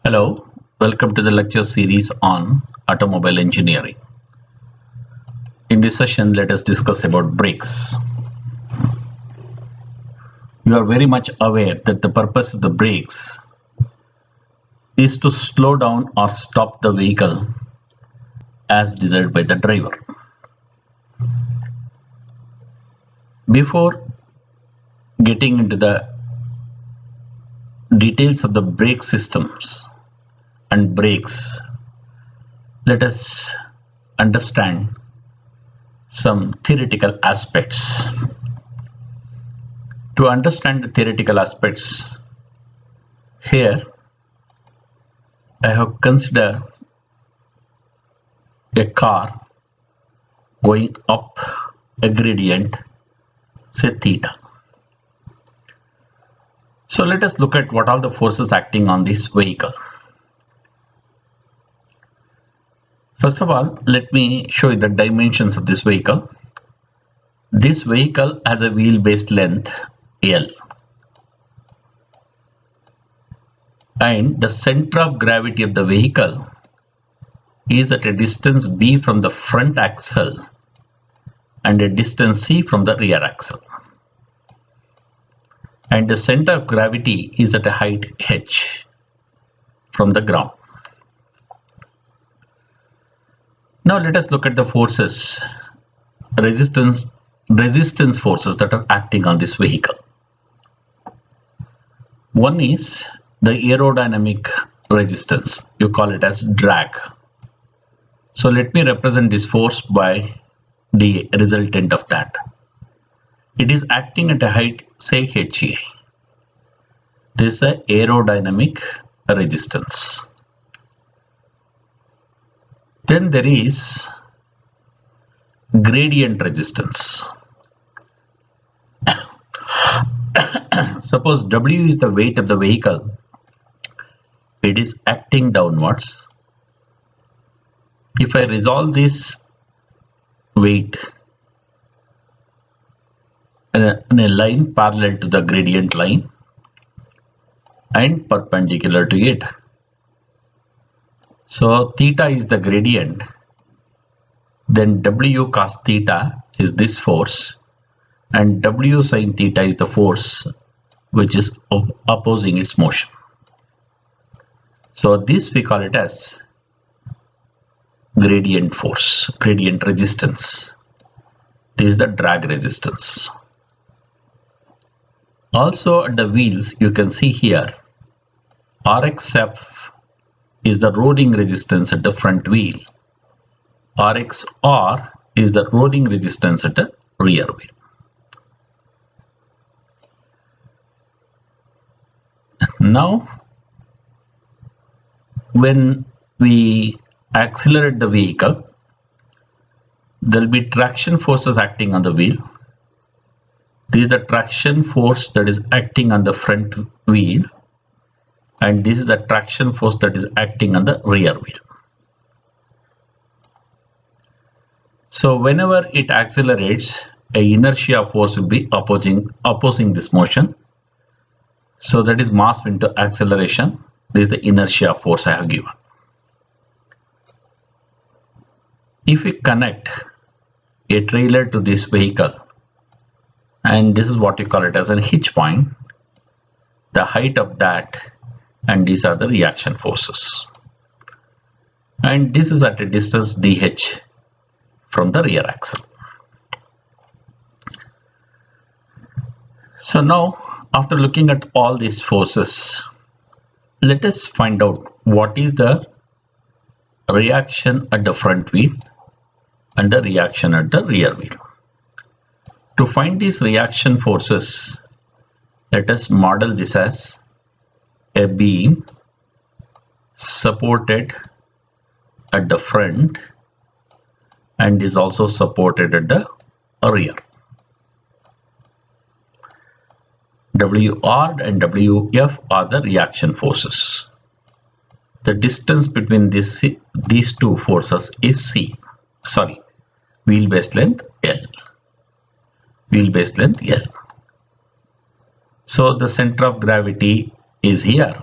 Hello, welcome to the lecture series on automobile engineering. In this session, let us discuss about brakes. You are very much aware that the purpose of the brakes is to slow down or stop the vehicle as desired by the driver. Before getting into the details of the brake systems and brakes, let us understand some theoretical aspects. To understand the theoretical aspects, here I have considered a car going up a gradient, say theta. So let us look at what are the forces acting on this vehicle. First of all, let me show you the dimensions of this vehicle. This vehicle has a wheelbase length L, and the center of gravity of the vehicle is at a distance b from the front axle and a distance c from the rear axle, and the center of gravity is at a height h from the ground. Now let us look at the forces, resistance forces that are acting on this vehicle. One is the aerodynamic resistance. You call it as drag. So let me represent this force by the resultant of that. It is acting at a height, say HA. This is an aerodynamic resistance. Then there is gradient resistance. Suppose W is the weight of the vehicle. It is acting downwards. If I resolve this weight in a line parallel to the gradient line and perpendicular to it, so theta is the gradient, then W cos theta is this force, and W sin theta is the force which is opposing its motion. So this we call it as gradient force, gradient resistance. This is the drag resistance. Also at the wheels, you can see here RXF is the rolling resistance at the front wheel. RXR is the rolling resistance at the rear wheel. Now, when we accelerate the vehicle, there will be traction forces acting on the wheel. This is the traction force that is acting on the front wheel, and this is the traction force that is acting on the rear wheel. So whenever it accelerates, an inertia force will be opposing this motion. So that is mass into acceleration. This is the inertia force I have given. If we connect a trailer to this vehicle, and this is what you call it as a hitch point, the height of that, and these are the reaction forces. And this is at a distance dh from the rear axle. So now, after looking at all these forces, let us find out what is the reaction at the front wheel and the reaction at the rear wheel. To find these reaction forces, let us model this as a beam supported at the front and is also supported at the rear. WR and WF are the reaction forces. The distance between these two forces is C. Sorry, wheelbase length L. Wheelbase length L. So the center of gravity is here,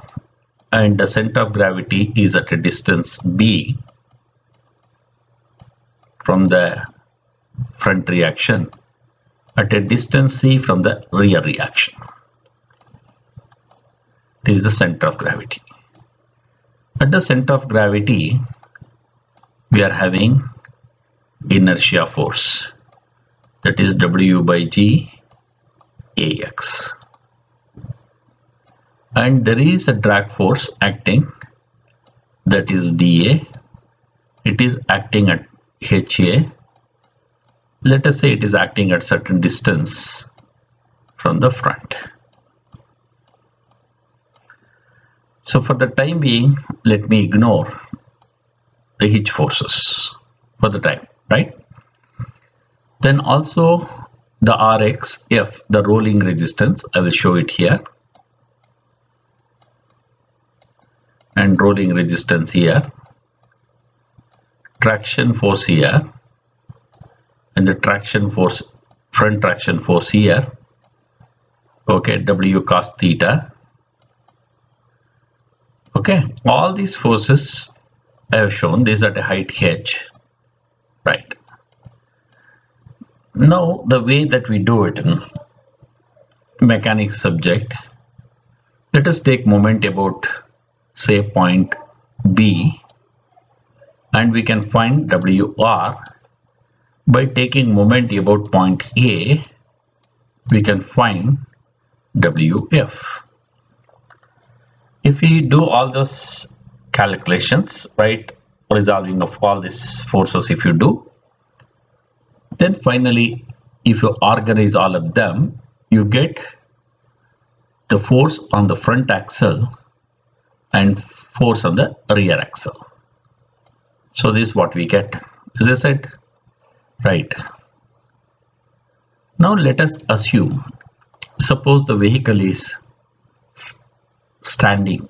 and the center of gravity is at a distance b from the front reaction, at a distance c from the rear reaction. This is the center of gravity. At the center of gravity, we are having inertia force, that is W by G AX. And there is a drag force acting, that is dA. It is acting at HA. Let us say it is acting at certain distance from the front. So for the time being, let me ignore the hitch forces for the time, right? Then also the RXF, the rolling resistance, I will show it here. And rolling resistance here, traction force here, and the traction force, front traction force here. Okay, W cos theta. Okay, all these forces I have shown, these at a height h, right? Now the way that we do it in mechanics subject, let us take moment about say point B, and we can find WR by taking moment about point A. We can find WF. If we do all those calculations, right, resolving of all these forces, if you do, then finally if you organize all of them, you get the force on the front axle and force on the rear axle. So this is what we get, as I said, right? Now let us assume, suppose the vehicle is standing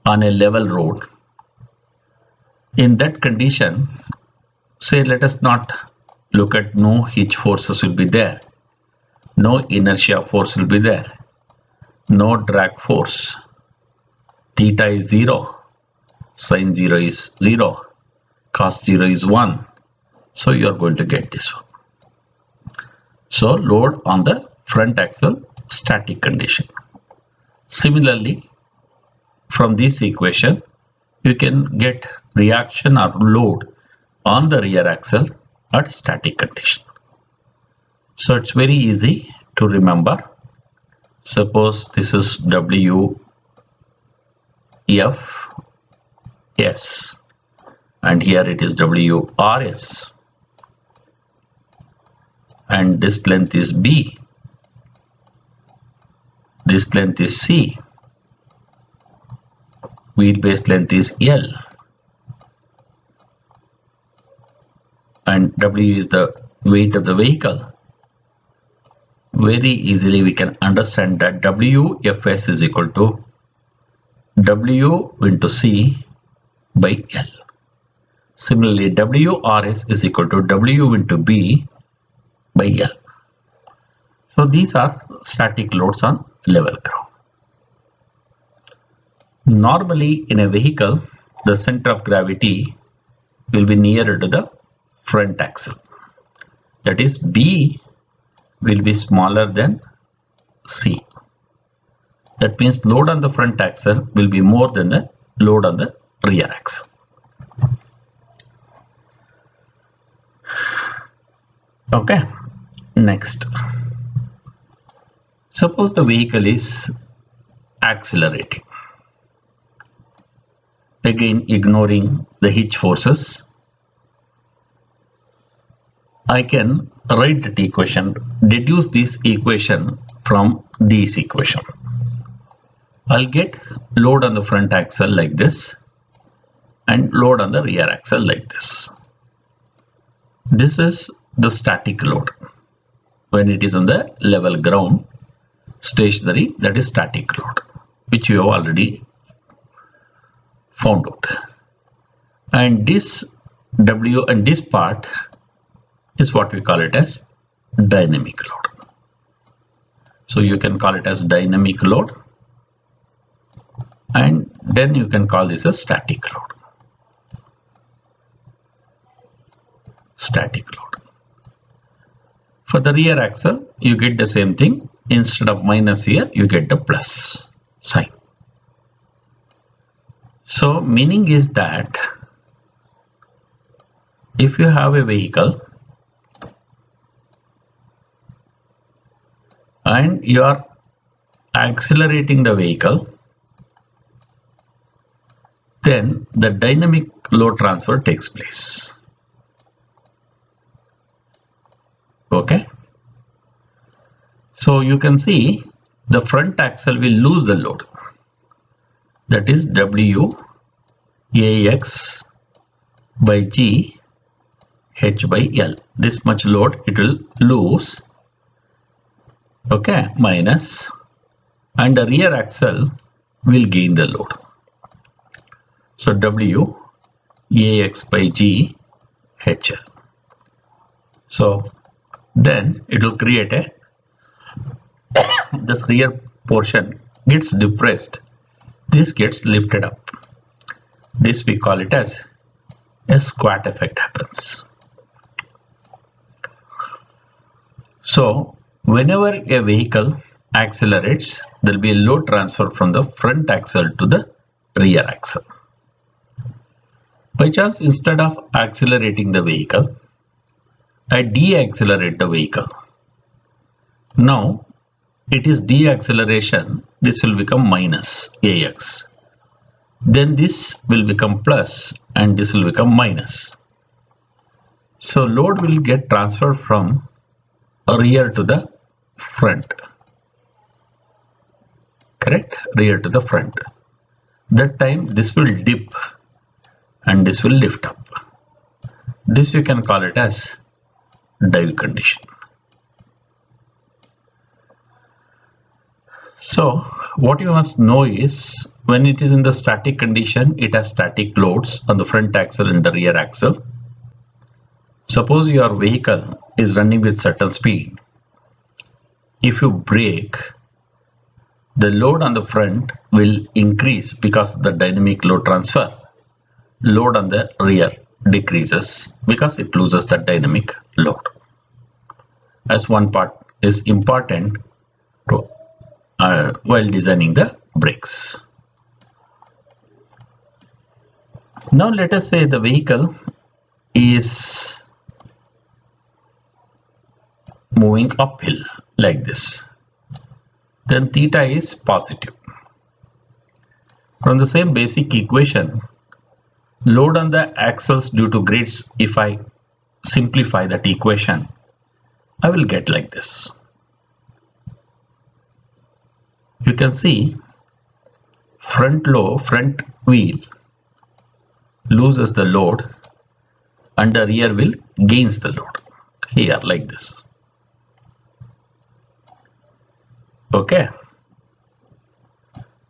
on a level road. In that condition, say let us not look at no hitch forces will be there, no inertia force will be there, no drag force, theta is 0, sin 0 is 0, cos 0 is 1. So you are going to get this one. So load on the front axle, static condition. Similarly, from this equation, you can get reaction or load on the rear axle at static condition. So it's very easy to remember. Suppose this is WFS and here it is WRS, and this length is B, this length is C, wheelbase length is L, and W is the weight of the vehicle. Very easily we can understand that WFS is equal to W into C by L. Similarly, WRS is equal to W into B by L. So these are static loads on level ground. Normally in a vehicle, the center of gravity will be nearer to the front axle. That is, B will be smaller than C. That means load on the front axle will be more than the load on the rear axle. Okay, next. Suppose the vehicle is accelerating. Again, ignoring the hitch forces, I can write that equation, deduce this equation from this equation. I'll get load on the front axle like this and load on the rear axle like this. This is the static load. When it is on the level ground, stationary, that is static load, which you have already found out. And this W and this part is what we call it as dynamic load. So you can call it as dynamic load, and then you can call this a static load. Static load. For the rear axle, you get the same thing. Instead of minus here, you get the plus sign. So meaning is that if you have a vehicle and you are accelerating the vehicle, then the dynamic load transfer takes place. Okay. So you can see the front axle will lose the load. That is W AX by G H by L. This much load it will lose. Okay, minus, and the rear axle will gain the load. So W AX by G HL. So then it will create a this rear portion gets depressed. This gets lifted up. This we call it as a squat effect happens. So whenever a vehicle accelerates, there will be a load transfer from the front axle to the rear axle. By chance, instead of accelerating the vehicle, I de-accelerate the vehicle. Now it is de-acceleration. This will become minus AX. Then this will become plus and this will become minus. So load will get transferred from rear to the front. Correct? Rear to the front. That time this will dip and this will lift up. This you can call it as dive condition. So what you must know is when it is in the static condition, it has static loads on the front axle and the rear axle. Suppose your vehicle is running with certain speed. If you brake, the load on the front will increase because of the dynamic load transfer. Load on the rear decreases because it loses the dynamic load. As one part is important to while designing the brakes. Now let us say the vehicle is moving uphill like this. Then theta is positive. From the same basic equation, load on the axles due to grids, if I simplify that equation, I will get like this. You can see front wheel loses the load and the rear wheel gains the load here like this. Okay.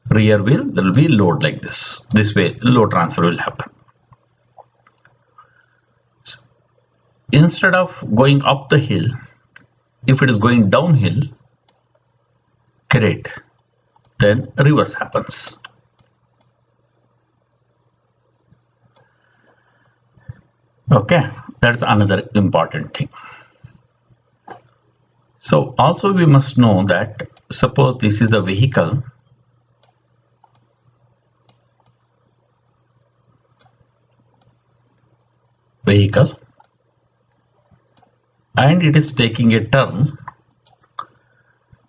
Rear wheel, there will be load like this. This way load transfer will happen. So, instead of going up the hill, if it is going downhill, correct, then reverse happens. Okay, that's another important thing. So also we must know that suppose this is the vehicle. And it is taking a turn.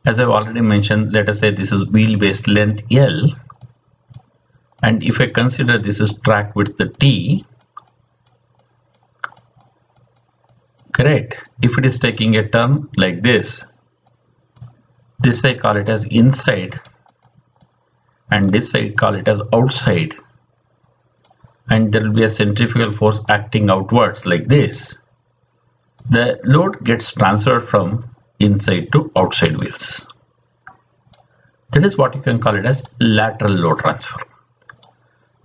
As I've already mentioned, let us say this is wheelbase length L, and if I consider this is track width T, correct, if it is taking a turn like this I call it as inside and this I call it as outside, and there will be a centrifugal force acting outwards like this. The load gets transferred from inside to outside wheels. That is what you can call it as lateral load transfer.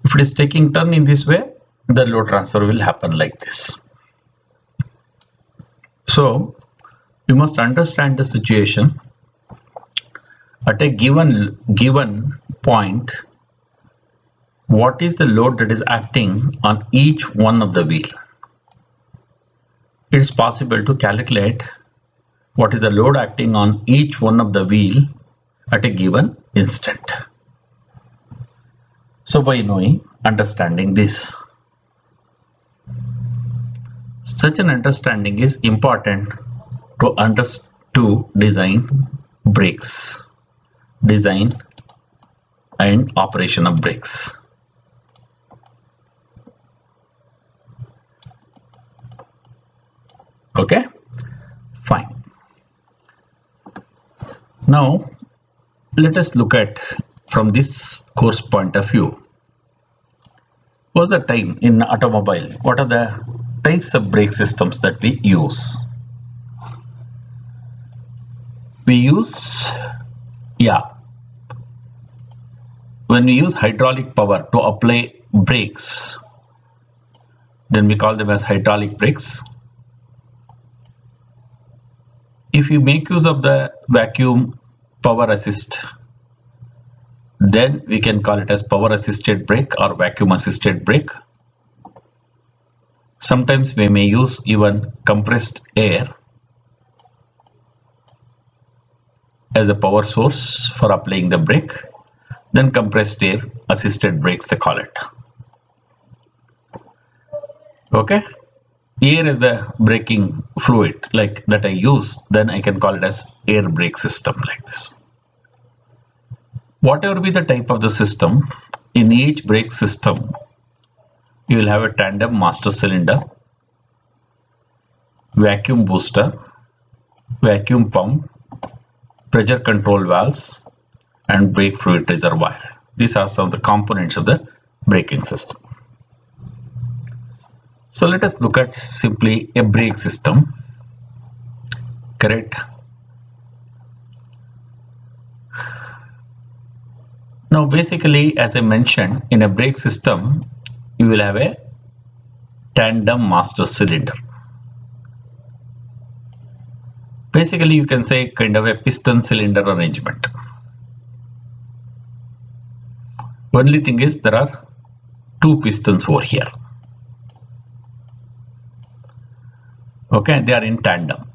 If it is taking turn in this way, the load transfer will happen like this. So you must understand the situation. At a given point, what is the load that is acting on each one of the wheel. It is possible to calculate what is the load acting on each one of the wheel at a given instant. So by understanding this, such an understanding is important to design brakes, design and operation of brakes. Okay, fine. Now let us look at from this course point of view. What's the time in automobile? What are the types of brake systems that we use? We use, when we use hydraulic power to apply brakes, then we call them as hydraulic brakes. If you make use of the vacuum power assist, then we can call it as power assisted brake or vacuum assisted brake. Sometimes we may use even compressed air as a power source for applying the brake, then compressed air assisted brakes they call it. Okay, air is the braking fluid like that I use, then I can call it as air brake system like this. Whatever be the type of the system, in each brake system you will have a tandem master cylinder, vacuum booster, vacuum pump, pressure control valves and brake fluid reservoir. These are some of the components of the braking system. So let us look at simply a brake system. Correct. Now basically, as I mentioned, in a brake system you will have a tandem master cylinder. Basically you can say kind of a piston cylinder arrangement. Only thing is there are two pistons over here. Okay, they are in tandem.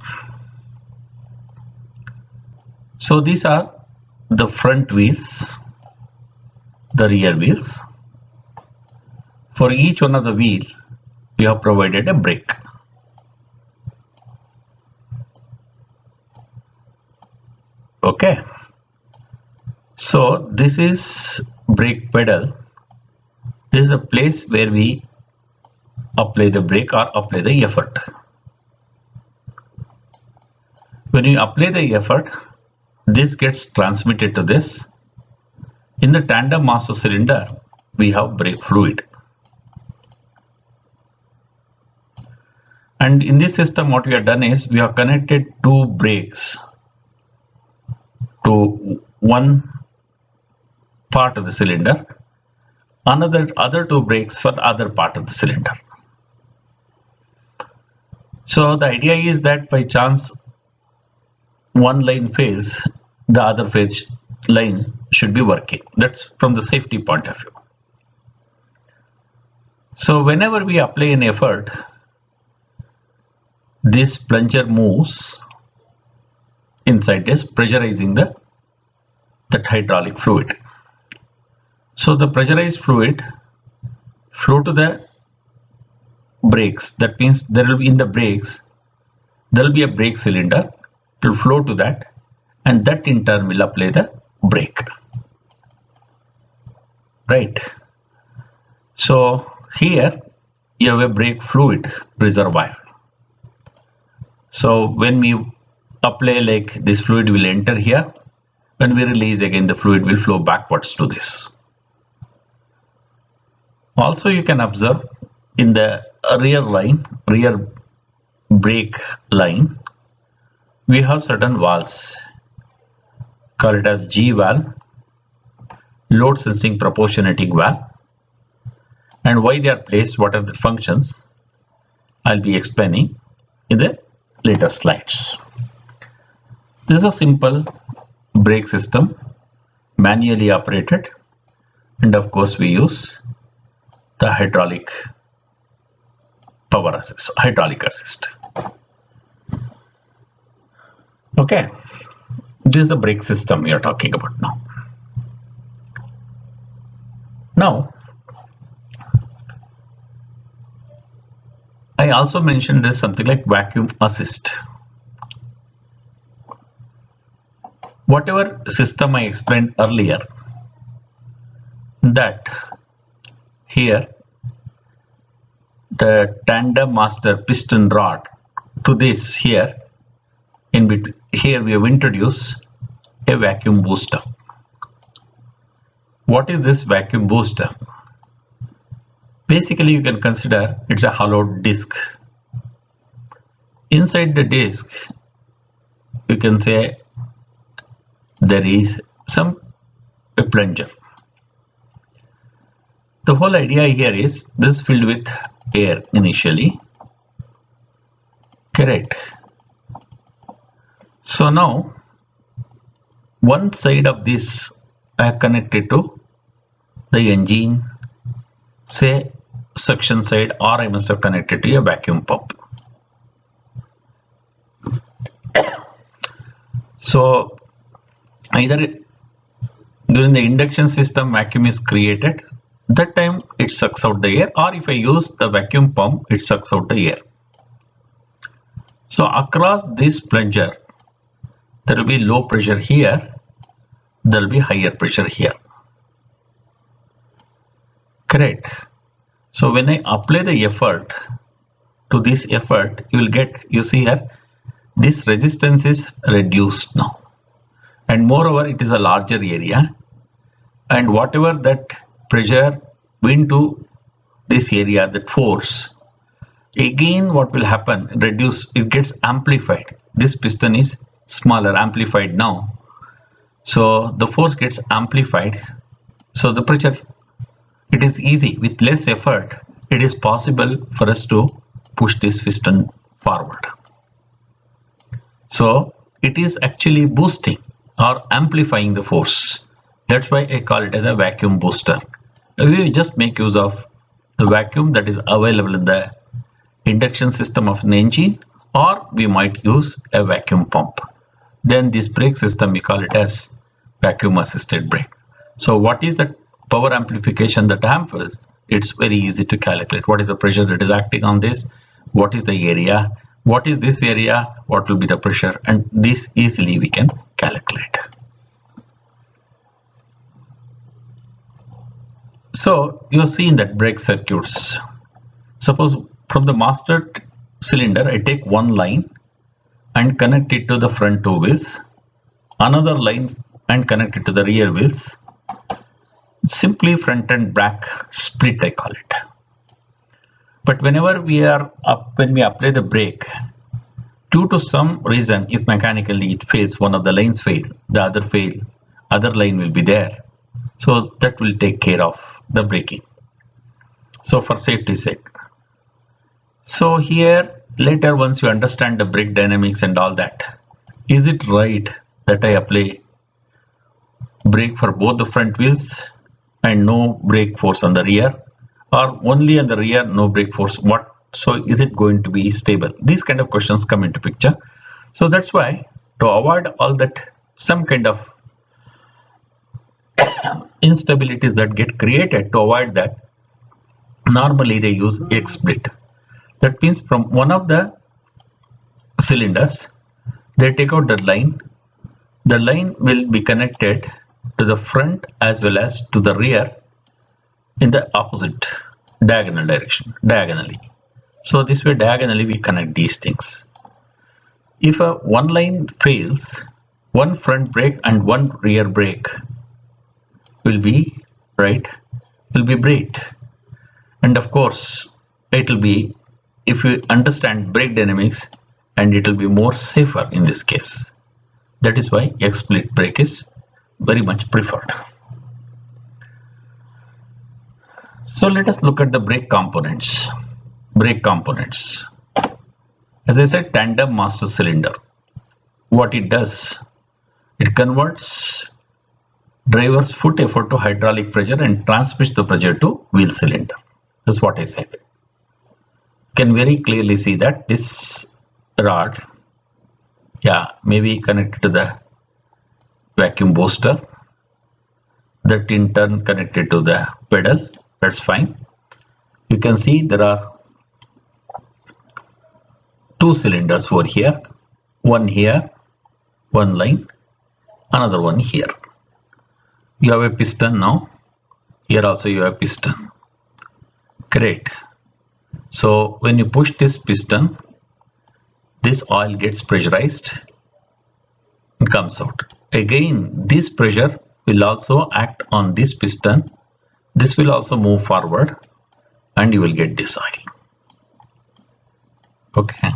So these are the front wheels, the rear wheels. For each one of the wheel we have provided a brake. Okay, so this is brake pedal. This is a place where we apply the brake or apply the effort. When you apply the effort, this gets transmitted to this. In the tandem master cylinder we have brake fluid, and in this system what we have done is we have connected two brakes to one part of the cylinder, other two brakes for the other part of the cylinder. So the idea is that by chance one line fails, the other phase line should be working. That's from the safety point of view. So whenever we apply an effort, this plunger moves inside this, pressurizing that hydraulic fluid. So the pressurized fluid flow to the brakes. That means there will be in the brakes, there will be a brake cylinder. It will flow to that, and that in turn will apply the brake. Right. So here you have a brake fluid reservoir. So when we apply, like, this fluid will enter here. When we release, again the fluid will flow backwards to this. Also you can observe in the rear brake line, we have certain valves, call it as G valve, load sensing proportionating valve, and why they are placed, what are the functions, I'll be explaining in the later slides. This is a simple brake system, manually operated. and of course we use the hydraulic assist. Okay, this is the brake system we are talking about now. Now, I also mentioned this something like vacuum assist. Whatever system I explained earlier, that here the tandem master piston rod to this here, in between here we have introduced a vacuum booster. What is this vacuum booster? Basically, you can consider it's a hollow disc. Inside the disc, you can say there is a plunger. The whole idea here is this filled with air initially. Correct. So now one side of this I have connected to the engine, say suction side, or I must have connected to a vacuum pump. So either during the induction system vacuum is created, that time it sucks out the air, or if I use the vacuum pump, it sucks out the air. So across this plunger there will be low pressure here, there will be higher pressure here. Correct. So when I apply the effort to this effort, you will get, you see here, this resistance is reduced now, and moreover it is a larger area, and whatever that pressure went to this area, that force, again what will happen, it gets amplified. This piston is smaller, amplified now, so the force gets amplified. So the pressure, it is easy, with less effort it is possible for us to push this piston forward. So it is actually boosting or amplifying the force. That's why I call it as a vacuum booster. We just make use of the vacuum that is available in the induction system of an engine, or we might use a vacuum pump. Then this brake system, we call it as vacuum assisted brake. So what is the power amplification that happens? It's very easy to calculate. What is the pressure that is acting on this? What is the area? What is this area? What will be the pressure? And this easily we can calculate. So you see in that brake circuits, suppose from the master cylinder I take one line and connect it to the front two wheels, another line and connect it to the rear wheels. Simply front and back split, I call it. But whenever when we apply the brake, due to some reason, if mechanically it fails, one of the lines fail, the other line will be there. So that will take care of the braking. So for safety sake. So here later, once you understand the brake dynamics and all that, is it right that I apply brake for both the front wheels and no brake force on the rear, or only on the rear no brake force? So is it going to be stable? These kind of questions come into picture. So that's why, to avoid all that, some kind of instabilities that get created, to avoid that, normally they use X-split. That means from one of the cylinders they take out the line will be connected to the front as well as to the rear in the opposite diagonal direction, diagonally. So this way diagonally we connect these things. If one line fails, one front brake and one rear brake will be braked, and of course it will be, if you understand brake dynamics, and it will be more safer in this case. That is why X-split brake is very much preferred. So let us look at the brake components. As I said, tandem master cylinder. What it does, it converts driver's foot effort to hydraulic pressure and transmits the pressure to wheel cylinder. That's what I said. You can very clearly see that this rod, maybe connected to the vacuum booster, that in turn connected to the pedal. That's fine. You can see there are two cylinders over here, one here, one line, another one here. You have a piston now. Here also you have piston. Great. So when you push this piston, this oil gets pressurized and comes out. Again, this pressure will also act on this piston. This will also move forward and you will get this oil. Okay.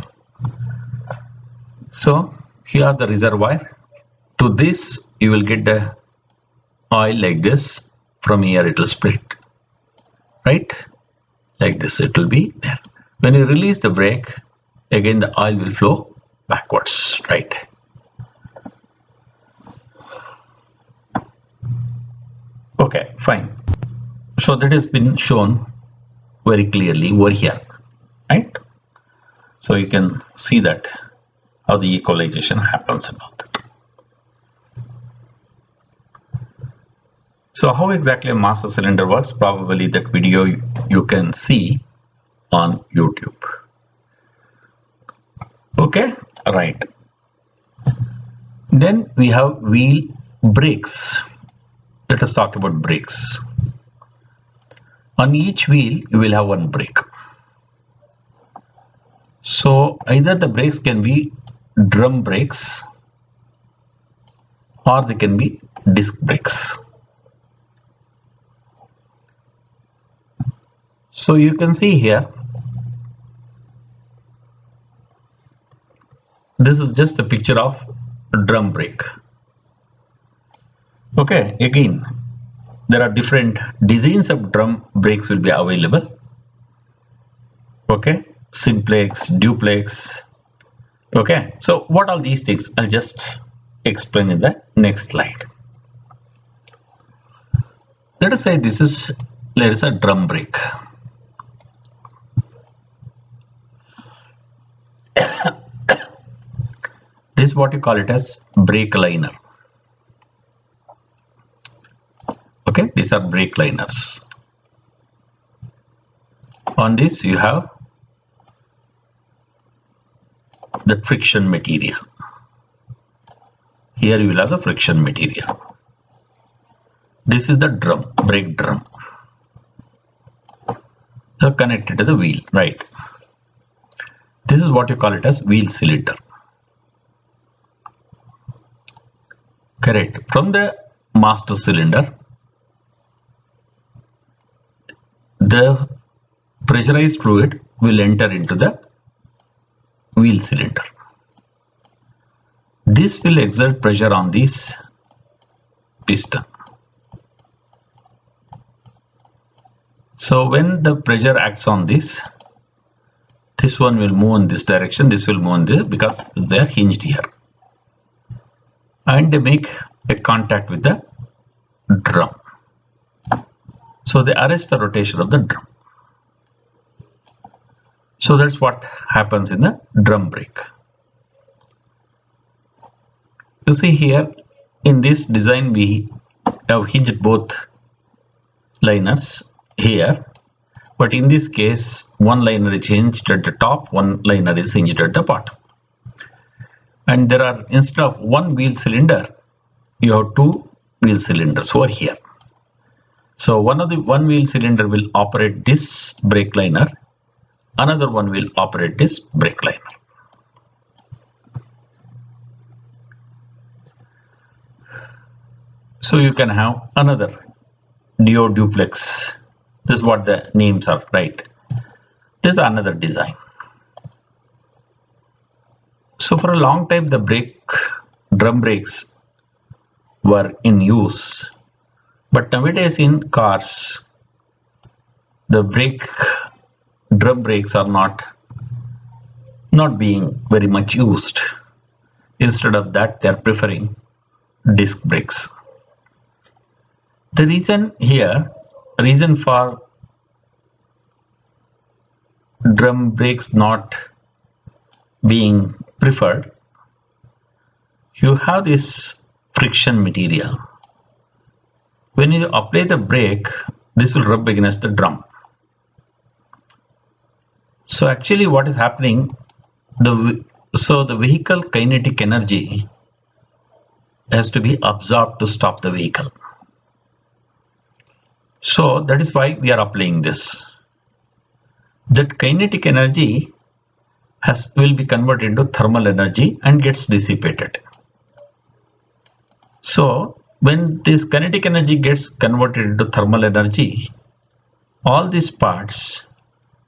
So here the reservoir. To this you will get the oil like this. From here it will split. Right? Like this it will be there. When you release the brake, again the oil will flow backwards. Right? Okay, fine. So that has been shown very clearly over here, right? So you can see that how the equalization happens about that. So how exactly a master cylinder works? Probably that video you can see on YouTube. Okay, right. Then we have wheel brakes. Let us talk about brakes. On each wheel, you will have one brake. So either the brakes can be drum brakes or they can be disc brakes. So you can see here, this is just a picture of a drum brake. Okay, again, there are different designs of drum brakes will be available. Okay, simplex, duplex. Okay, so what are these things? I'll just explain in the next slide. Let us say this is a drum brake. This is what you call it as brake liner. Okay, these are brake liners. On this you have the friction material. Here you will have the friction material. This is the drum, brake drum. So connected to the wheel, right? This is what you call it as wheel cylinder. Correct. From the master cylinder, the pressurized fluid will enter into the wheel cylinder. This will exert pressure on this piston. So when the pressure acts on this one will move in this direction, this will move in this, because they are hinged here. And they make a contact with the drum. So they arrest the rotation of the drum. So that's what happens in the drum brake. You see here in this design we have hinged both liners here, but in this case one liner is hinged at the top, one liner is hinged at the bottom. And there are, instead of one wheel cylinder, you have two wheel cylinders over here. So one wheel cylinder will operate this brake liner, another one will operate this brake liner. So you can have another duo duplex. This is what the names are, right? This is another design. So for a long time the drum brakes were in use, but nowadays in cars the drum brakes are not being very much used. Instead of that they are preferring disc brakes. The reason for drum brakes not being preferred, you have this friction material. When you apply the brake, this will rub against the drum. So actually what is happening, the vehicle kinetic energy has to be absorbed to stop the vehicle. So that is why we are applying this. That kinetic energy will be converted into thermal energy and gets dissipated. So when this kinetic energy gets converted into thermal energy, all these parts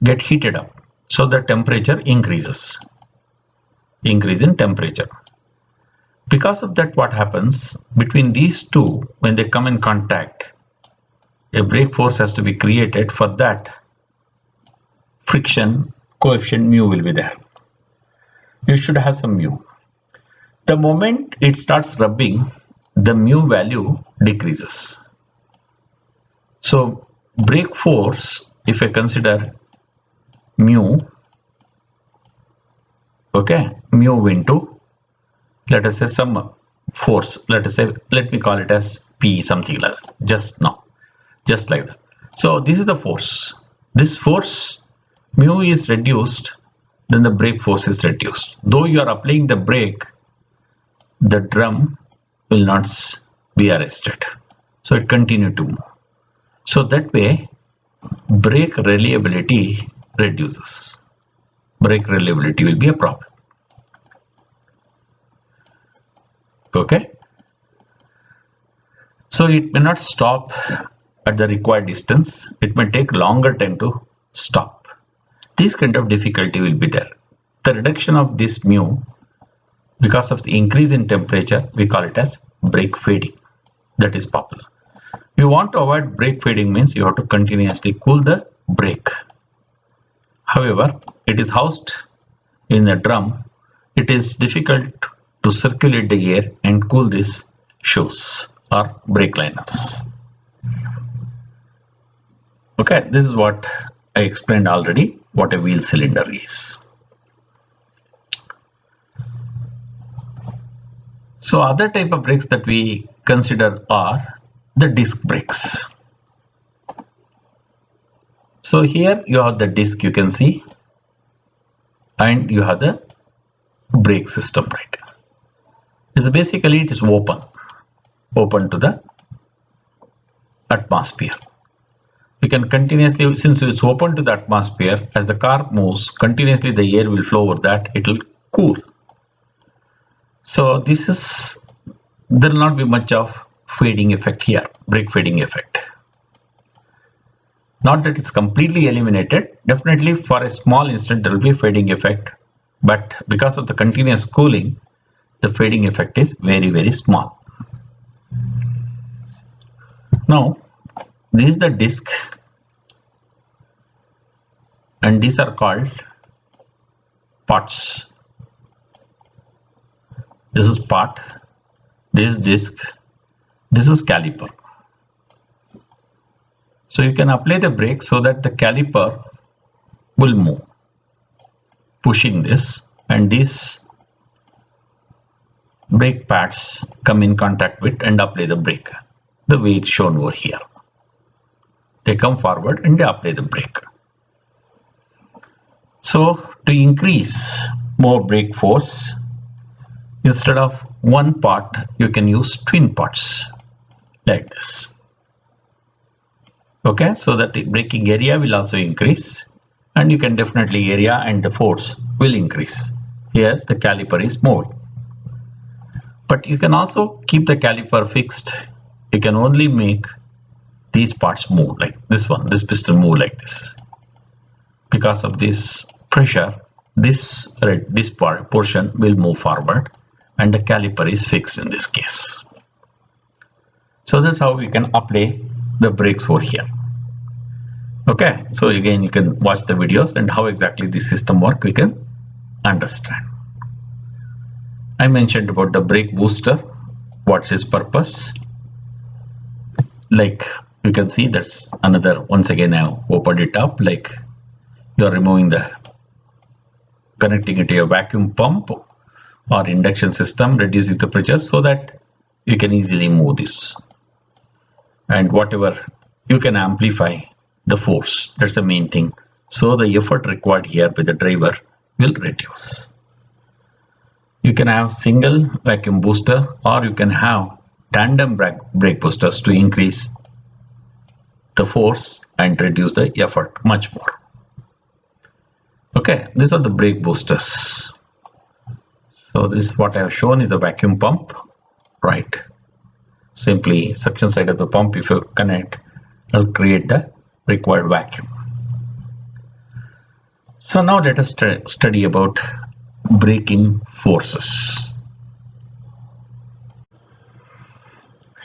get heated up. So the temperature increase in temperature. Because of that, what happens between these two, when they come in contact, a brake force has to be created. For that, friction coefficient mu will be there. You should have some mu. The moment it starts rubbing, the mu value decreases. So brake force, if I consider mu, okay, mu into, let us say some force, let me call it as P, something like that, just like that. So this is the force. This force mu is reduced, then the brake force is reduced. Though you are applying the brake, the drum will not be arrested. So it continues to move. So that way, brake reliability reduces. Brake reliability will be a problem. Okay. So it may not stop at the required distance. It may take longer time to stop. This kind of difficulty will be there. The reduction of this mu, because of the increase in temperature, we call it as brake fading. That is popular. You want to avoid brake fading, means you have to continuously cool the brake. However, it is housed in a drum. It is difficult to circulate the air and cool these shoes or brake liners. Okay, this is what I explained already, what a wheel cylinder is. So other type of brakes that we consider are the disc brakes. So here you have the disc, you can see, and you have the brake system, right? It's basically, it is open to the atmosphere. You can continuously, since it's open to the atmosphere, as the car moves, continuously the air will flow over that, it will cool. So this is, there will not be much of fading effect here, brake fading effect. Not that it's completely eliminated. Definitely for a small instant there will be a fading effect, but because of the continuous cooling, the fading effect is very, very small. Now, this is the disc, and these are called parts. This is part, this is disc, this is caliper. So you can apply the brake so that the caliper will move, pushing this, and these brake pads come in contact with and apply the brake, the way it's shown over here. They come forward and they apply the brake. So to increase more brake force, instead of one part, you can use twin parts like this. Okay, so that the braking area will also increase, and you can definitely area and the force will increase. Here the caliper is moving, but you can also keep the caliper fixed. You can only make these parts move, like this one, this piston move like this. Because of this pressure, this portion will move forward, and the caliper is fixed in this case. So that's how we can apply the brakes over here. Okay, so again you can watch the videos, and how exactly this system works we can understand. I mentioned about the brake booster, what's its purpose. like you can see that's another, once again I opened it up, like you are removing the, connecting it to your vacuum pump or induction system, reducing the pressure so that you can easily move this, and whatever you can amplify the force, that's the main thing, so the effort required here by the driver will reduce. You can have single vacuum booster or you can have tandem brake boosters to increase the force and reduce the effort much more. Okay, these are the brake boosters. So this is what I have shown is a vacuum pump, right? Simply suction side of the pump, if you connect, it will create the required vacuum. So now let us study about braking forces.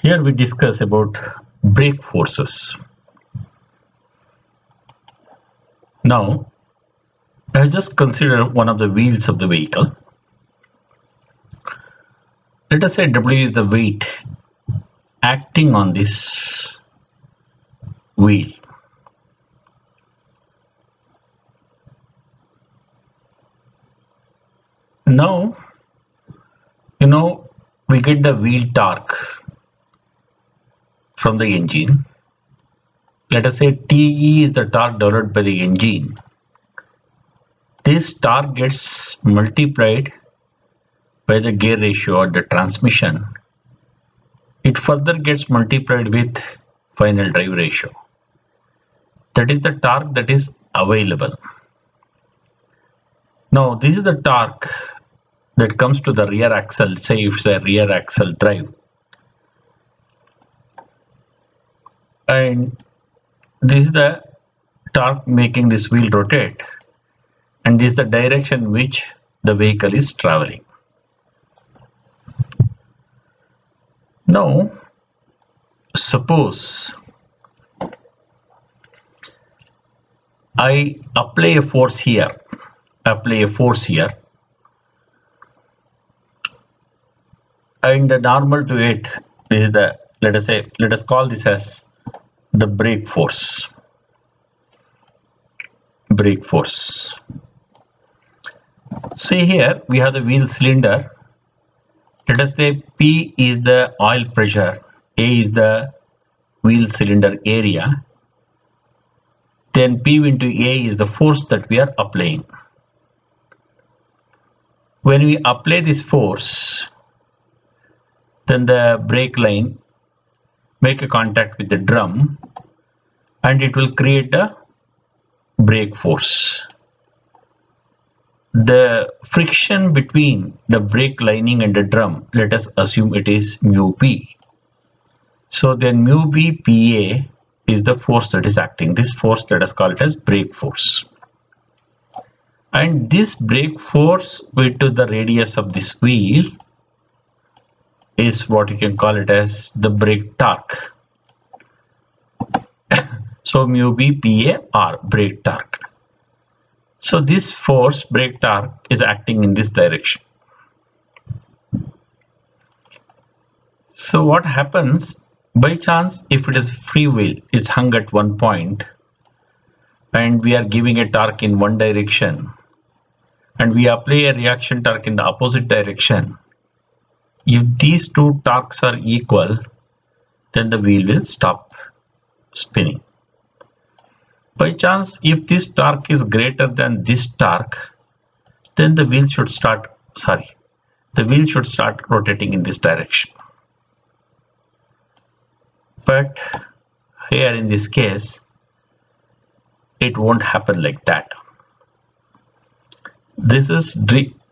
Here we discuss about brake forces. Now I just consider one of the wheels of the vehicle. Let us say W is the weight acting on this wheel. Now, we get the wheel torque from the engine. Let us say TE is the torque developed by the engine. This torque gets multiplied by the gear ratio or the transmission. It further gets multiplied with final drive ratio. That is the torque that is available. Now this is the torque that comes to the rear axle, say if it's a rear axle drive. And this is the torque making this wheel rotate, and this is the direction which the vehicle is traveling. Now suppose I apply a force here, and the normal to it, this is the, let us call this as the brake force. See here we have the wheel cylinder. Let us say P is the oil pressure, A is the wheel cylinder area, then P into A is the force that we are applying. When we apply this force, then the brake line make a contact with the drum and it will create a brake force. The friction between the brake lining and the drum, let us assume it is mu p. So then mu b pa is the force that is acting. This force, let us call it as brake force. And this brake force to the radius of this wheel is what you can call it as the brake torque. So mu b pa r, brake torque. So this force, brake torque, is acting in this direction. So what happens, by chance, if it is free wheel, it's hung at one point and we are giving a torque in one direction and we apply a reaction torque in the opposite direction, if these two torques are equal, then the wheel will stop spinning. By chance, if this torque is greater than this torque, then the wheel should start rotating in this direction. But here in this case, it won't happen like that. This is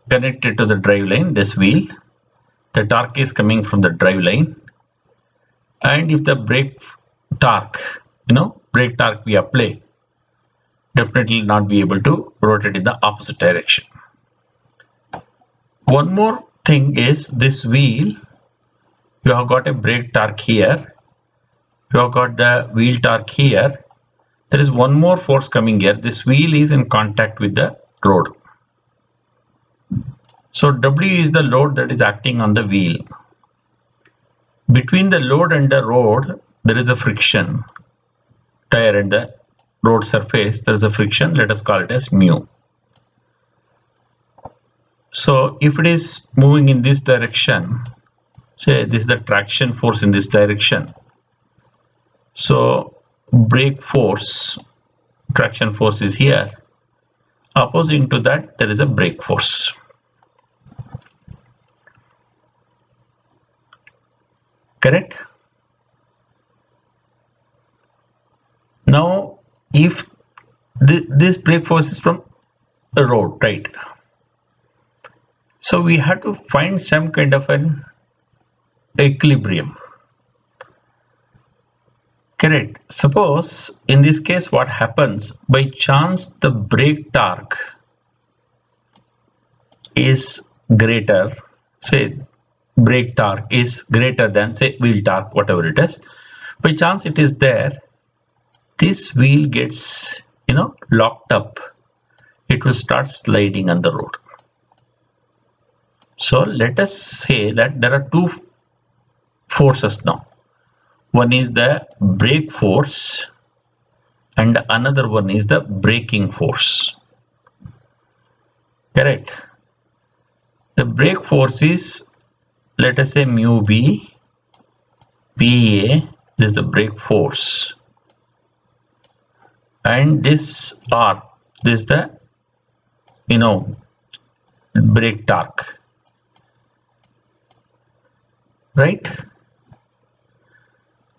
connected to the drive line, this wheel. The torque is coming from the drive line. And if the brake torque we apply, definitely not be able to rotate in the opposite direction. One more thing is this wheel, you have got a brake torque here, you have got the wheel torque here. There is one more force coming here. This wheel is in contact with the road. So W is the load that is acting on the wheel. Between the load and the road, there is a friction, tire and the road surface, there is a friction, let us call it as mu. So if it is moving in this direction, say this is the traction force in this direction, so brake force, traction force is here, opposing to that there is a brake force. Correct? Now if this brake force is from a road, right? So we have to find some kind of an equilibrium. Correct. Suppose in this case what happens, by chance the brake torque is greater, say brake torque is greater than say wheel torque, whatever it is, by chance it is there, this wheel gets locked up, it will start sliding on the road. So let us say that there are two forces now. One is the brake force and another one is the braking force. Correct? The brake force is, let us say mu b pa, this is the brake force, and this r, this is the brake torque, right?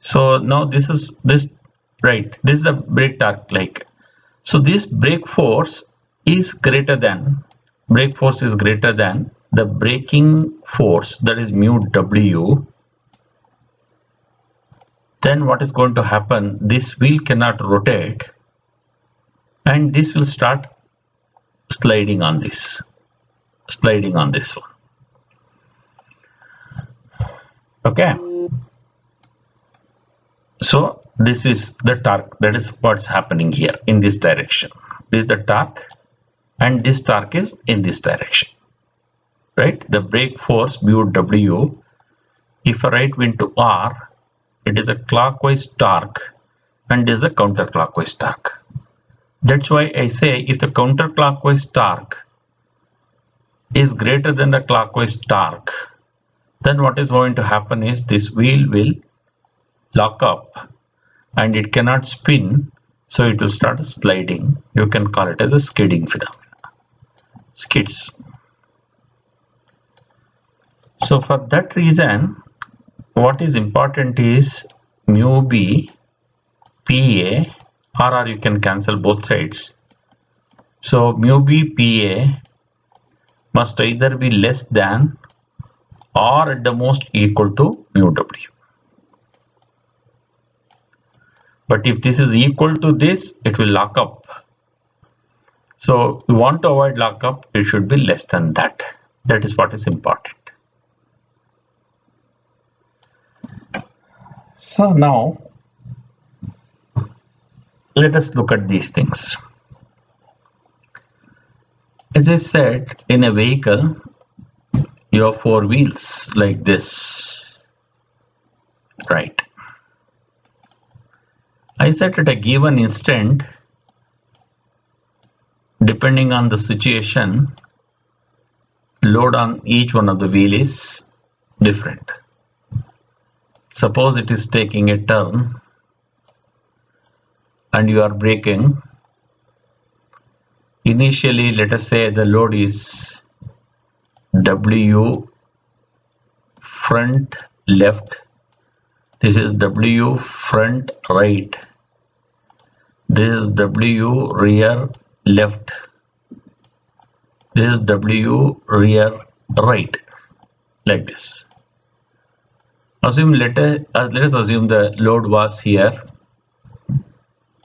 So now this is the brake torque, like, so this brake force is greater than the braking force, that is mu w. Then what is going to happen, this wheel cannot rotate and this will start sliding on this one. Okay, so this is the torque, that is what's happening here in this direction. This is the torque and this torque is in this direction, right? The brake force mu w, if I write into r, it is a clockwise torque and is a counterclockwise torque. That's why I say if the counterclockwise torque is greater than the clockwise torque, then what is going to happen is this wheel will lock up and it cannot spin, so it will start sliding. You can call it as a skidding phenomena. Skids. So for that reason, what is important is mu b pa, or you can cancel both sides. So mu b pa must either be less than or at the most equal to mu w. But if this is equal to this, it will lock up. So we want to avoid lockup, it should be less than that. That is what is important. So now let us look at these things. As I said, in a vehicle you have four wheels like this, right? I said at a given instant, depending on the situation, load on each one of the wheel is different. Suppose it is taking a turn and you are braking. Initially, let us say the load is W front left, this is W front right, this is W rear left, this is W rear right, like this. Let us assume the load was here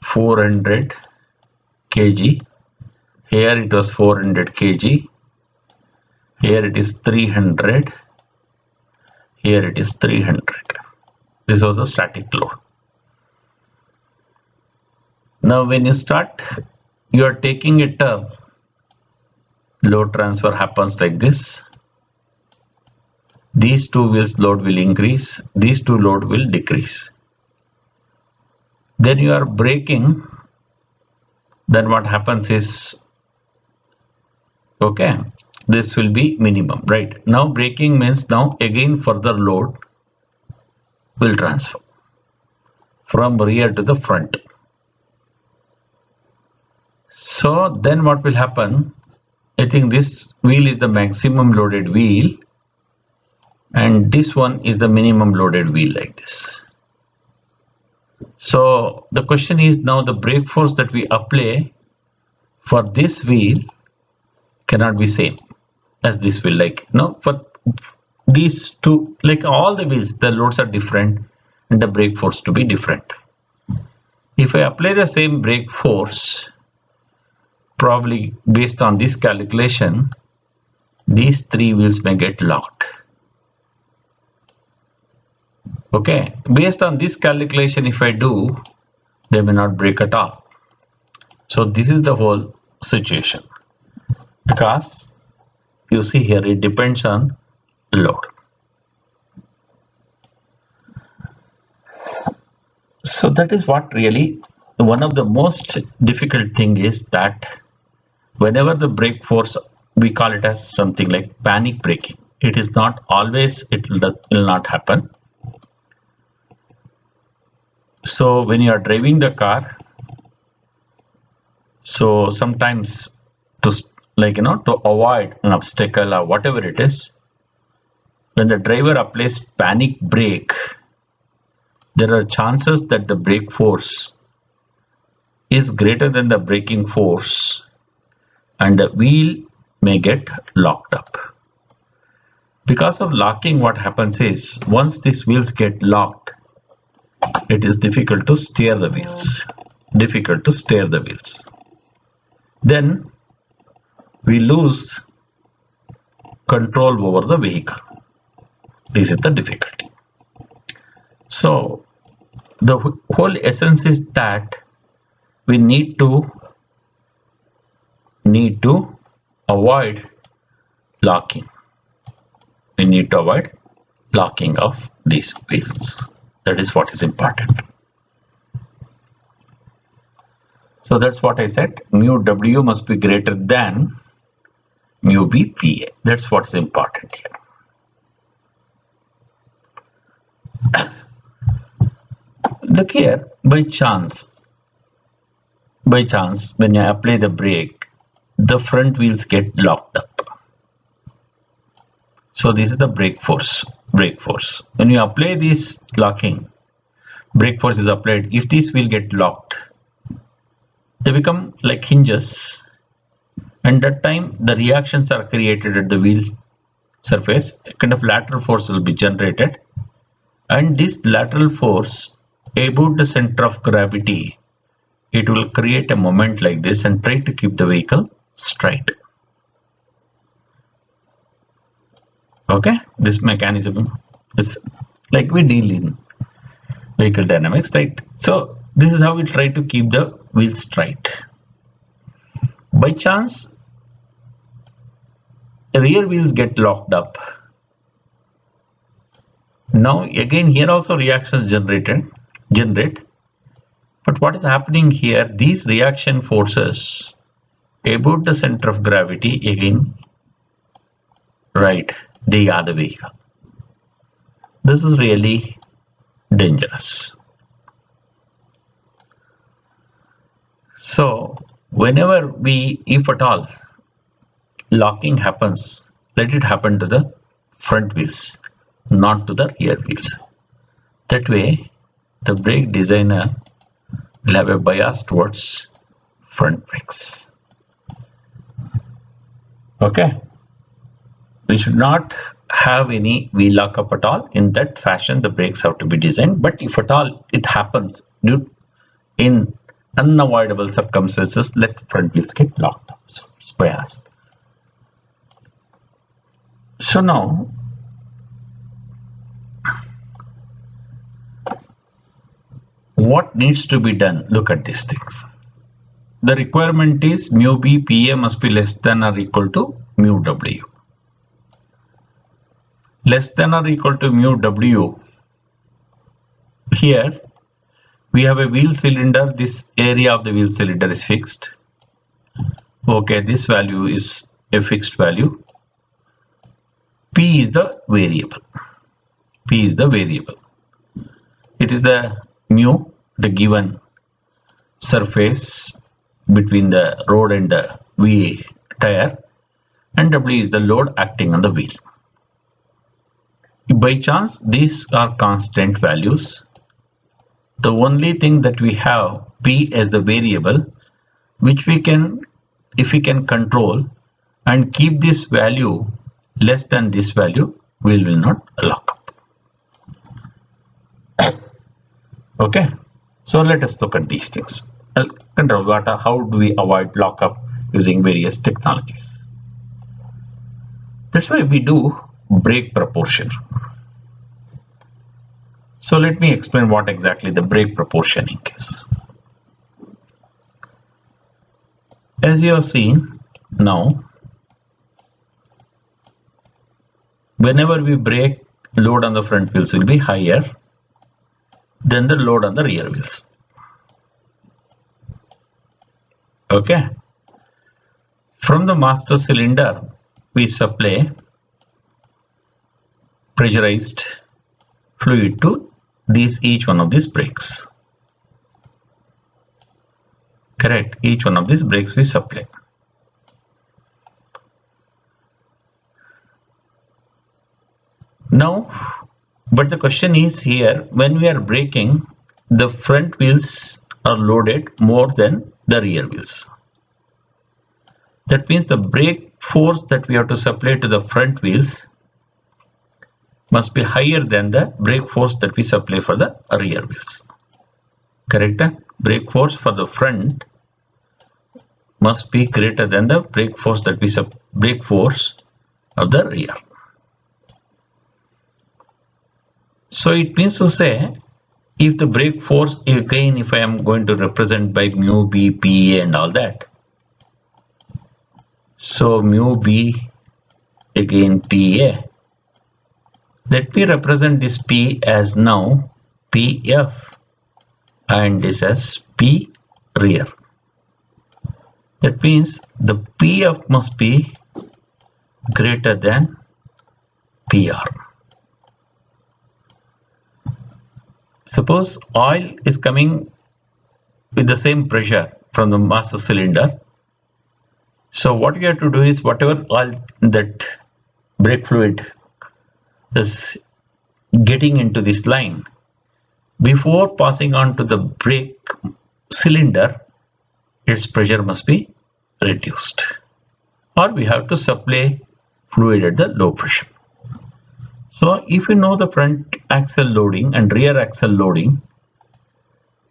400 kg, here it was 400 kg, here it is 300, here it is 300. This was the static load. Now when you start, you are taking a turn, load transfer happens like this. These two wheels load will increase, these two load will decrease. then you are braking, then what happens is, okay, this will be minimum, right? Now braking means now again further load will transfer from rear to the front. So then what will happen, I think this wheel is the maximum loaded wheel and this one is the minimum loaded wheel, like this. So the question is, now the brake force that we apply for this wheel cannot be same as this wheel, like for these two, like all the wheels, the loads are different and the brake force to be different. If I apply the same brake force, probably based on this calculation, these three wheels may get locked. Okay, based on this calculation, if I do, they may not brake at all. So this is the whole situation, because you see here it depends on load. So that is what really one of the most difficult thing is, that whenever the brake force, we call it as something like panic braking. It is not always, it will not happen. So when you are driving the car, so sometimes to to avoid an obstacle or whatever it is, when the driver applies panic brake, there are chances that the brake force is greater than the braking force and the wheel may get locked up. Because of locking, what happens is, once these wheels get locked, it is difficult to steer the wheels. Then we lose control over the vehicle. This is the difficulty. So the whole essence is that we need to avoid locking. We need to avoid locking of these wheels. That is what is important. So that's what I said. Mu W must be greater than mu B PA. That's what's important here. Look here, by chance, when you apply the brake, the front wheels get locked up. So this is the brake force. When you apply this locking, brake force is applied. If these wheel get locked, they become like hinges, and that time the reactions are created at the wheel surface. A kind of lateral force will be generated, and this lateral force about the center of gravity, it will create a moment like this and try to keep the vehicle straight. Okay, this mechanism is like we deal in vehicle dynamics, right? So this is how we try to keep the wheel straight. By chance, rear wheels get locked up. Now again here also reactions generate, but what is happening here, these reaction forces about the center of gravity again, right, they are the vehicle. This is really dangerous. So whenever if at all locking happens, let it happen to the front wheels, not to the rear wheels. That way the brake designer will have a bias towards front brakes. Okay, we should not have any wheel lockup at all. In that fashion the brakes have to be designed, but if at all it happens in unavoidable circumstances, let front wheels get locked up. So it's biased. So now what needs to be done? Look at these things. The requirement is mu B PA must be less than or equal to mu W. Less than or equal to mu W. Here We have a wheel cylinder. This area of the wheel cylinder is fixed. Okay, this value is a fixed value. P is the variable. P is the variable. It is the mu, the given surface between the road and the wheel tire, and W is the load acting on the wheel. If by chance these are constant values, the only thing that we have P as the variable, which we can, if we can control and keep this value less than this value, we will not lock up. Okay, so let us look at these things. How do we avoid lockup using various technologies? That's why we do brake proportioning. So let me explain what exactly the brake proportioning is. As you have seen now, whenever we brake, load on the front wheels will be higher than the load on the rear wheels. Okay. From the master cylinder, we supply pressurized fluid to each one of these brakes. Correct. Each one of these brakes we supply. Now, but the question is here, when we are braking, the front wheels are loaded more than the rear wheels. That means the brake force that we have to supply to the front wheels must be higher than the brake force that we supply for the rear wheels. Correct? Brake force for the front must be greater than the brake force that we brake force of the rear. So it means to say, if the brake force, again, if I am going to represent by mu b, pa and all that. So mu b again pa. Let me represent this P as now PF and this as P rear. That means the PF must be greater than PR. Suppose oil is coming with the same pressure from the master cylinder. So what we have to do is, whatever oil that brake fluid is getting into this line, before passing on to the brake cylinder, its pressure must be reduced, or we have to supply fluid at the low pressure. So if you know the front axle loading and rear axle loading,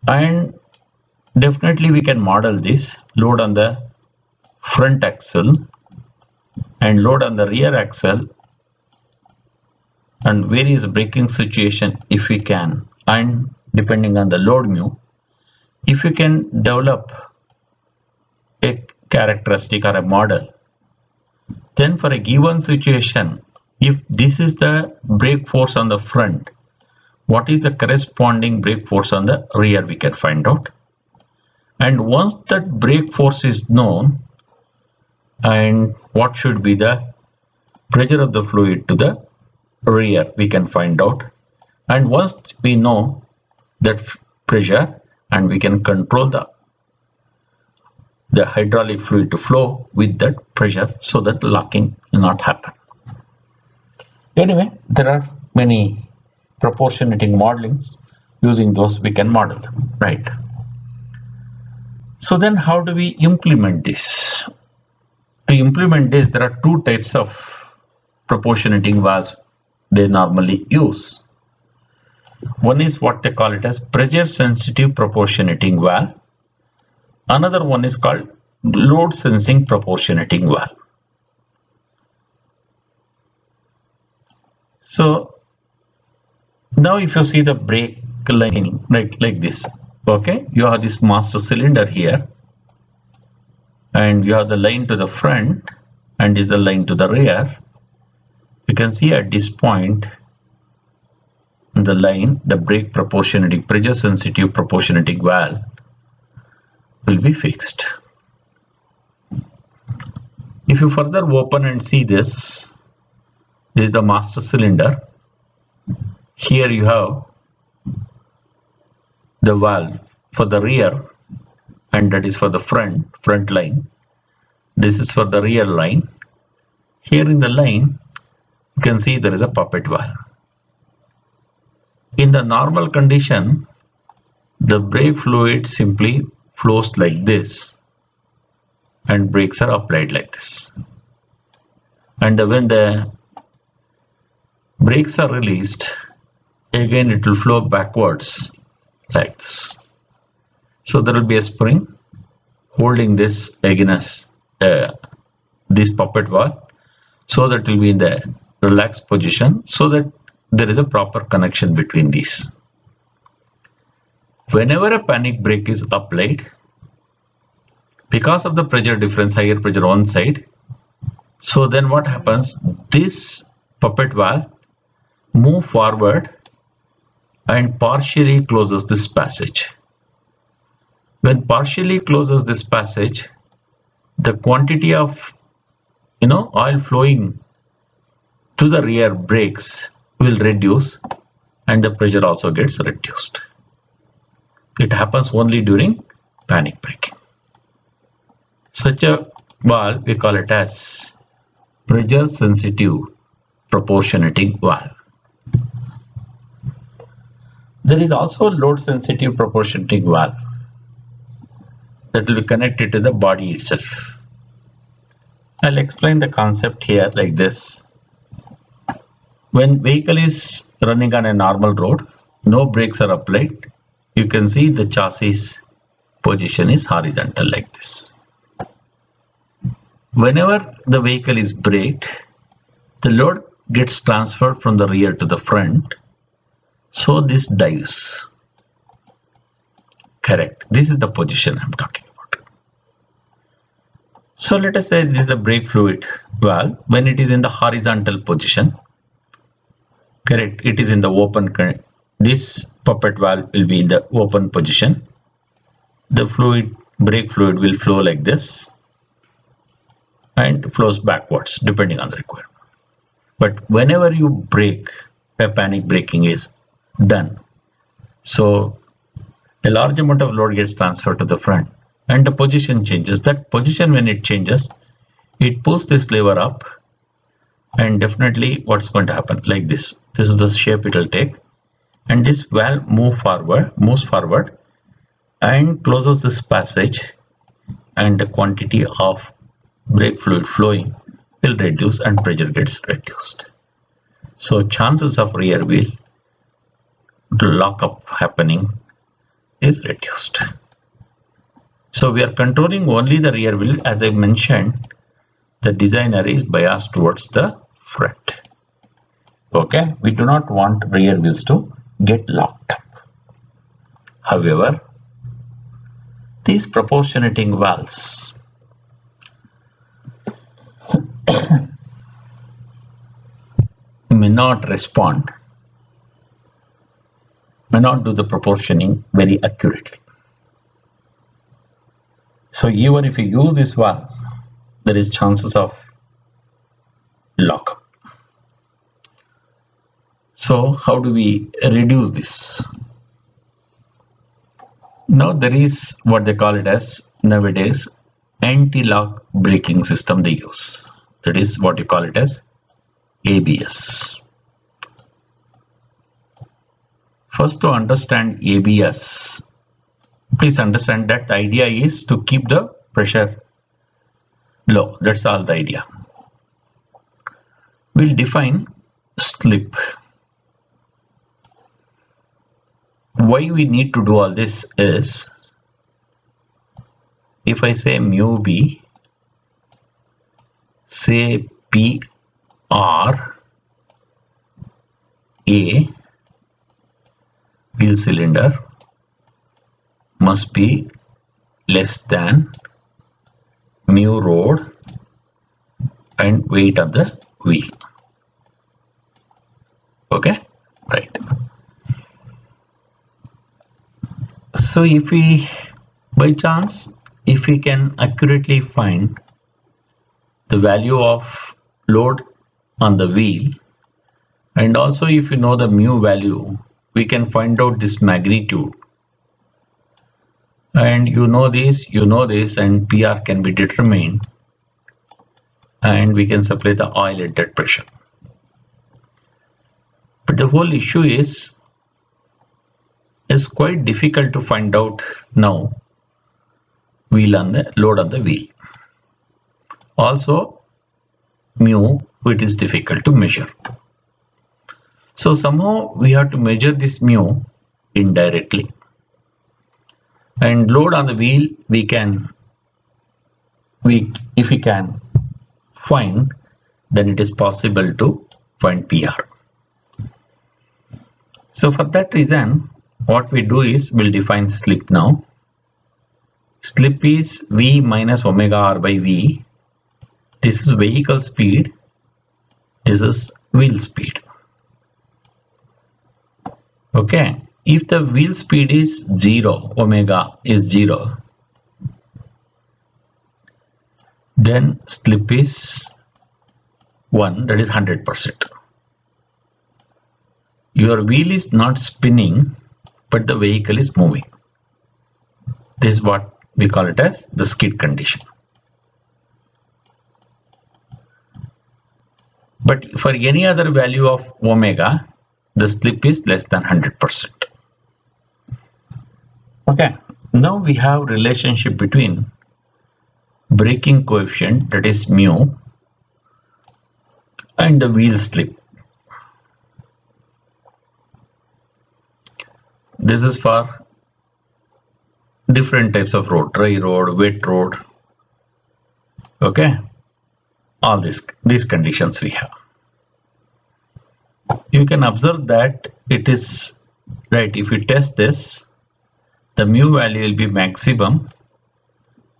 and definitely we can model this load on the front axle and load on the rear axle and various braking situation if we can, and depending on the load mu, if you can develop a characteristic or a model, then for a given situation, if this is the brake force on the front, what is the corresponding brake force on the rear, we can find out. And once that brake force is known, and what should be the pressure of the fluid to the rear, we can find out. And once we know that pressure, and we can control the hydraulic fluid to flow with that pressure, so that locking will not happen. Anyway, there are many proportionating modelings. Using those we can model them, right? So then how do we implement this? To implement this, there are two types of proportionating valves they normally use. One is what they call it as pressure sensitive proportionating valve. Another one is called load sensing proportionating valve. So now if you see the brake lining like this, okay, you have this master cylinder here, and you have the line to the front and is the line to the rear. You can see at this point the line, the brake proportionating, pressure sensitive proportionating valve will be fixed. If you further open and see this is the master cylinder. Here you have the valve for the rear, and that is for the front line. This is for the rear line. Here in the line, you can see there is a puppet valve. In the normal condition, the brake fluid simply flows like this and brakes are applied like this. And when the brakes are released, again it will flow backwards like this. So there will be a spring holding this against this puppet valve, so that it will be in the relaxed position, so that there is a proper connection between these. Whenever a panic brake is applied, because of the pressure difference, higher pressure on side, so then what happens, this puppet valve move forward and partially closes this passage. When partially closes this passage, the quantity of oil flowing to the rear brakes will reduce and the pressure also gets reduced. It happens only during panic braking. Such a valve, we call it as pressure sensitive proportionating valve. There is also load sensitive proportionating valve that will be connected to the body itself. I'll explain the concept here like this. When vehicle is running on a normal road, no brakes are applied, you can see the chassis position is horizontal like this. Whenever the vehicle is braked, the load gets transferred from the rear to the front, so this dives. Correct. This is the position I'm talking about. So let us say this is the brake fluid valve. When it is in the horizontal position, correct, it is in the open. This puppet valve will be in the open position. The brake fluid will flow like this and flows backwards depending on the requirement. But whenever you brake, a panic braking is done, so a large amount of load gets transferred to the front and the position changes. That position, when it changes, it pulls this lever up, and definitely what's going to happen, like this is the shape it will take, and this valve moves forward and closes this passage, and the quantity of brake fluid flowing will reduce and pressure gets reduced. So chances of rear wheel lock up happening is reduced. So we are controlling only the rear wheel. As I mentioned, the designer is biased towards the front. Okay, we do not want rear wheels to get locked up. However, these proportionating valves may not respond, may not do the proportioning very accurately. So even if you use these valves, there is chances of lockup. So how do we reduce this? Now there is what they call it as nowadays anti-lock braking system they use. That is what you call it as ABS. First, to understand ABS, please understand that the idea is to keep the pressure low. That's all the idea. We'll define slip. Why we need to do all this is, if I say mu b, say P R A wheel cylinder must be less than mu road and weight of the wheel. Okay, right. So if we, by chance, if we can accurately find the value of load on the wheel, and also if you know the mu value, we can find out this magnitude. And you know this, and PR can be determined, and we can supply the oil at that pressure. But the whole issue is quite difficult to find out now load on the wheel. Also, mu, it is difficult to measure. So somehow we have to measure this mu indirectly. And load on the wheel, if we can find, then it is possible to find PR. So for that reason, what we do is we'll define slip now. Slip is V minus omega R by V. This is vehicle speed. This is wheel speed. Okay. If the wheel speed is 0, omega is 0, then slip is 1, that is 100%. Your wheel is not spinning, but the vehicle is moving. This is what we call it as the skid condition. But for any other value of omega, the slip is less than 100%. Okay, now we have relationship between braking coefficient, that is mu, and the wheel slip. This is for different types of road, dry road, wet road. Okay, all these conditions we have. You can observe that it is right. If you test this, the mu value will be maximum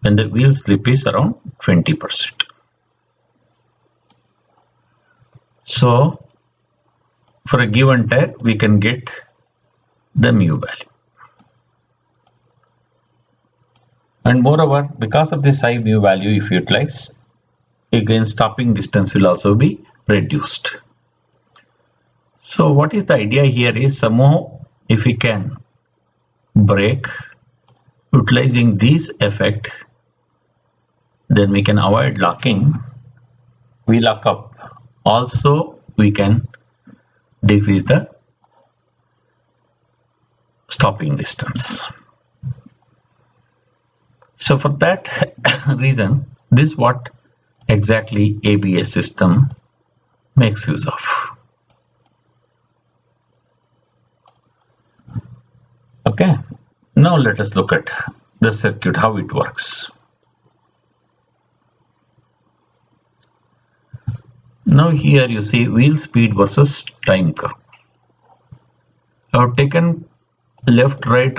when the wheel slip is around 20%. So for a given tire, we can get the mu value. And moreover, because of this high mu value, if utilized, again stopping distance will also be reduced. So what is the idea here is somehow if we can brake utilizing this effect, then we can avoid locking. We lock up. Also, we can decrease the stopping distance. So for that reason, this is what exactly ABS system makes use of. Okay, now let us look at the circuit, how it works. Now here you see wheel speed versus time curve. I have taken left, right,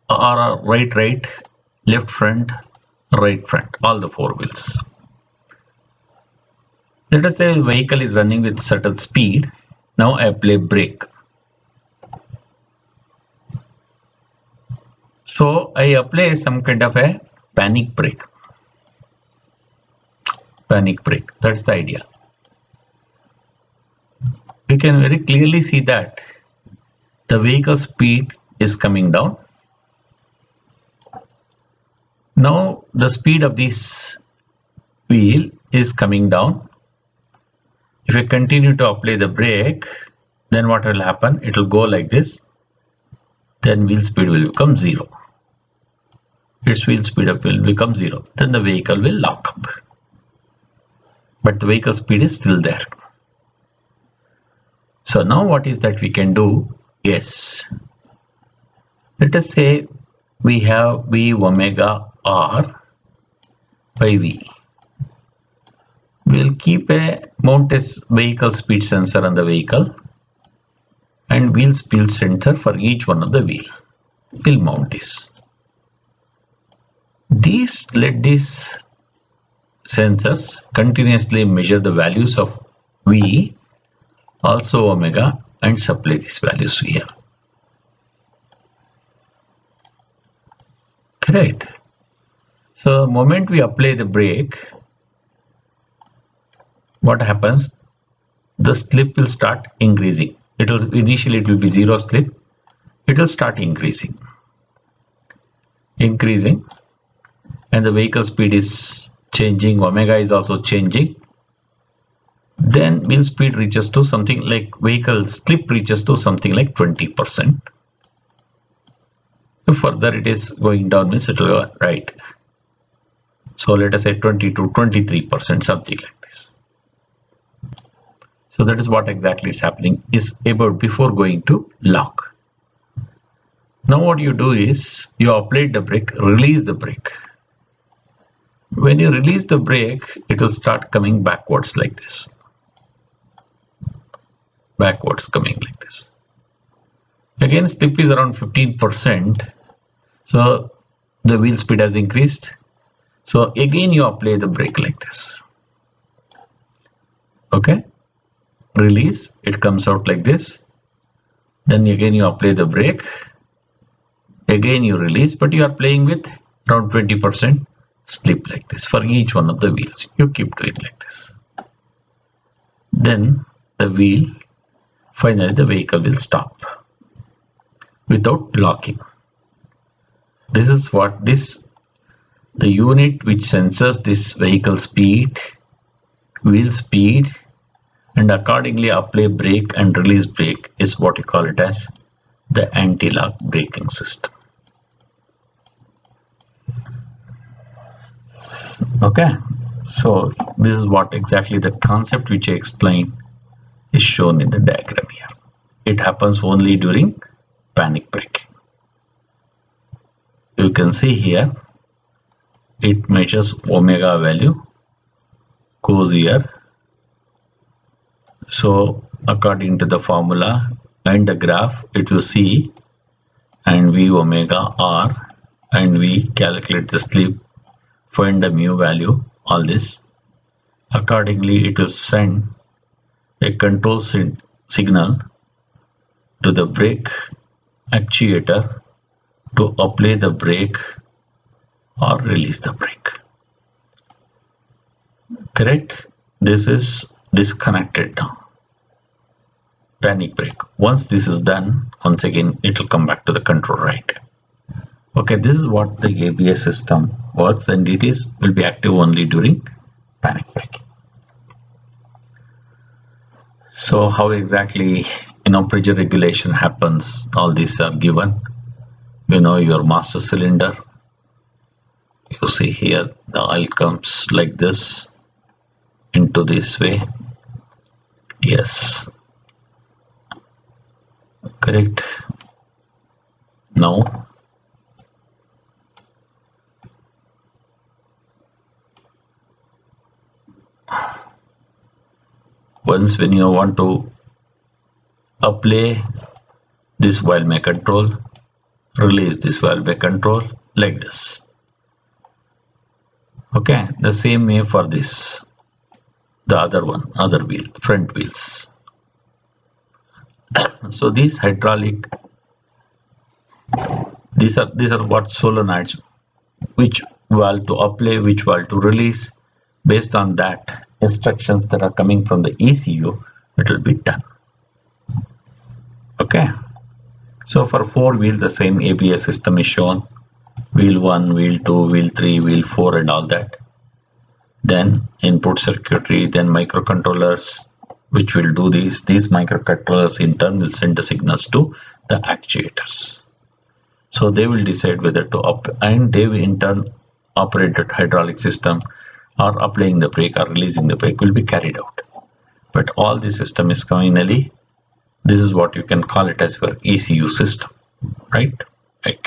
or right, left front, right front, all the four wheels. Let us say the vehicle is running with certain speed. Now I apply brake. So I apply some kind of a panic brake. Panic brake, that's the idea. You can very clearly see that the vehicle speed is coming down. Now the speed of this wheel is coming down. If I continue to apply the brake, then what will happen? It will go like this. Then wheel speed will become 0. Its wheel speed up will become 0. Then the vehicle will lock up. But the vehicle speed is still there. So now what is that we can do? Yes. Let us say we have V omega R by V. We'll keep a mounted vehicle speed sensor on the vehicle and wheel speed sensor for each one of the wheel. We'll mount this. Let these sensors continuously measure the values of V, also omega, and supply these values here. Great. So the moment we apply the brake, what happens? The slip will start increasing. Initially it will be zero slip. It will start increasing, and the vehicle speed is changing. Omega is also changing. Then wheel speed reaches to something like vehicle slip reaches to something like 20%. If further it is going down, means it will go right. So let us say 20 to 23%, something like this. So that is what exactly is happening is about before going to lock. Now what you do is you apply the brake, release the brake. When you release the brake, it will start coming backwards like this. Backwards coming like this. Again, slip is around 15%. So the wheel speed has increased. So again you apply the brake like this. Okay. Release, it comes out like this. Then again you apply the brake. Again you release, but you are playing with around 20% slip like this for each one of the wheels. You keep doing like this. Then the wheel, finally the vehicle will stop without locking. This is what the unit which senses this vehicle speed, wheel speed, and accordingly apply brake and release brake is what you call it as the anti-lock braking system. Okay, so this is what exactly the concept which I explained is shown in the diagram here. It happens only during panic braking. You can see here it measures omega value, goes here. So according to the formula and the graph, it will see and V omega R, and we calculate the slip, find the mu value, all this. Accordingly, it will send a control signal to the brake actuator to apply the brake or release the brake. Correct? This is disconnected now. Panic brake. Once this is done, once again it will come back to the control right. Okay, this is what the ABS system works, and it will be active only during panic braking. So how exactly pressure regulation happens? All these are given. Your master cylinder. You see here the oil comes like this into this way. Yes. Correct. Now once when you want to apply this valve may control, release this valve may control like this. Okay, the same way for this, the other wheel, front wheels. So these hydraulic, these are what solenoids, which valve to apply, which valve to release. Based on that, instructions that are coming from the ECU, it will be done. Okay, so for 4 wheels, the same ABS system is shown. Wheel 1, wheel 2, wheel 3, wheel 4, and all that. Then input circuitry, then microcontrollers, which will do these. These microcontrollers in turn will send the signals to the actuators. So they will decide whether to and they will in turn operate the hydraulic system, or applying the brake or releasing the brake will be carried out. But all the system is finally, this is what you can call it as your ECU system, right? Right.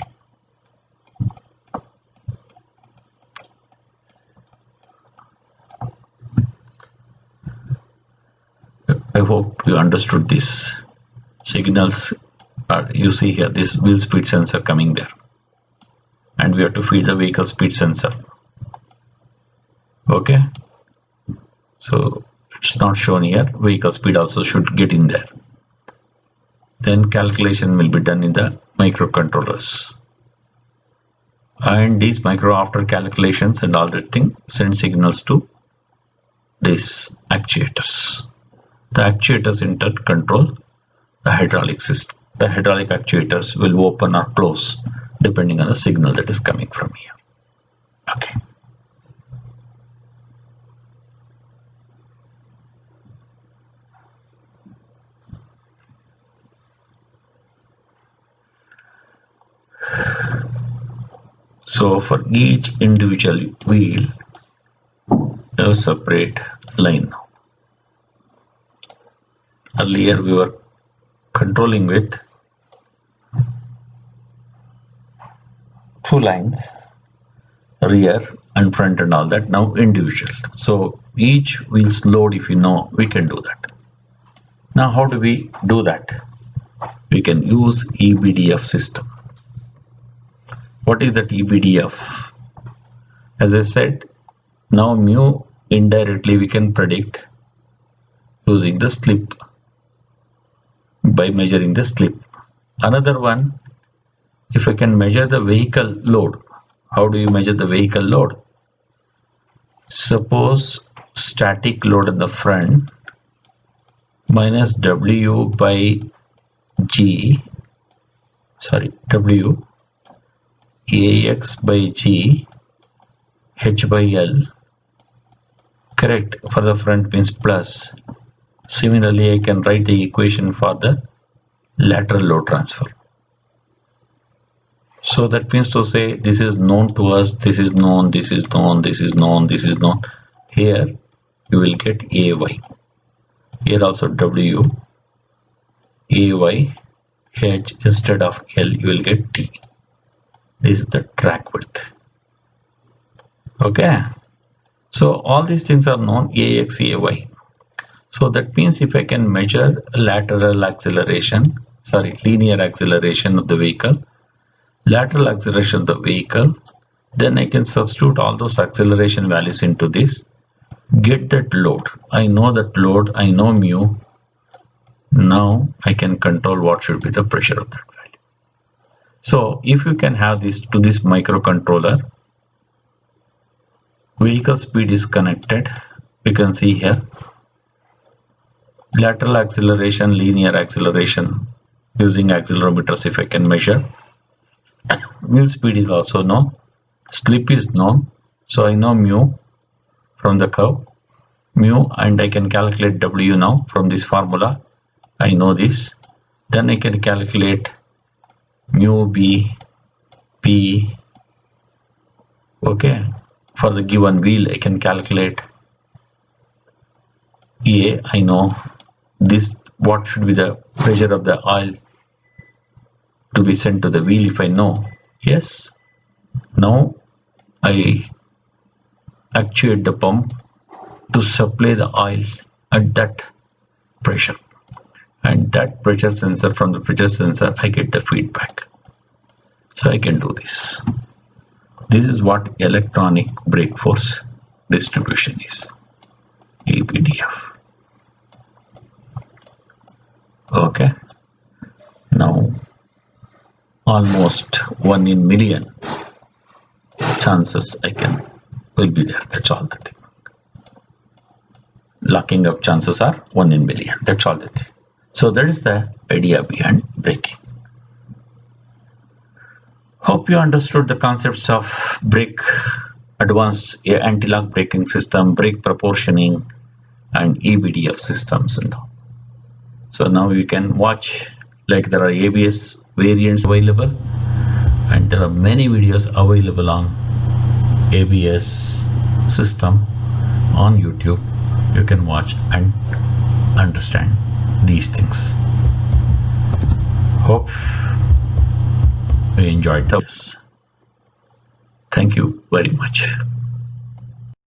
I hope you understood this. Signals are, you see here, this wheel speed sensor coming there, and we have to feed the vehicle speed sensor. Okay, so it's not shown here. Vehicle speed also should get in there. Then calculation will be done in the microcontrollers. and these micro after calculations and all that thing send signals to these actuators. The actuators in turn control the hydraulic system. The hydraulic actuators will open or close depending on the signal that is coming from here. Okay. So for each individual wheel, a separate line. Earlier we were controlling with 2 lines, rear and front and all that. Now individual. So each wheel's load, if you know, we can do that. Now how do we do that? We can use EBDF system. What is that EBDF? As I said, now mu indirectly we can predict using the slip by measuring the slip. Another one, if I can measure the vehicle load. How do you measure the vehicle load? Suppose static load in the front minus W by G, W AX by G H by L, correct? For the front means plus. Similarly, I can write the equation for the lateral load transfer. So that means to say this is known to us, this is known, this is known, this is known, this is known. Here you will get AY. Here also W, AY, H instead of L you will get T. This is the track width. Okay. So all these things are known, AX, AY. So that means if I can measure lateral acceleration, linear acceleration of the vehicle, lateral acceleration of the vehicle, then I can substitute all those acceleration values into this, get that load. I know that load, I know mu. Now I can control what should be the pressure of that value. So if you can have this to this microcontroller, vehicle speed is connected. You can see here lateral acceleration, linear acceleration using accelerometers if I can measure. Wheel speed is also known, slip is known, so I know mu from the curve, mu, and I can calculate W now from this formula. I know this. Then I can calculate mu B P. Okay, for the given wheel I can calculate A. I know this, what should be the pressure of the oil to be sent to the wheel if I know. Yes, now I actuate the pump to supply the oil at that pressure, and that pressure sensor, from the pressure sensor I get the feedback. So I can do this. This is what electronic brake force distribution is, EBDF. Okay, now almost 1 in million chances will be there. That's all the thing. Locking up chances are 1 in million. That's all the thing. So that is the idea behind braking. Hope you understood the concepts of brake, advanced anti-lock braking system, brake proportioning, and EBDF systems and all. So now you can watch, like there are ABS variants available, and there are many videos available on ABS system on YouTube. You can watch and understand these things. Hope you enjoyed this. Thank you very much.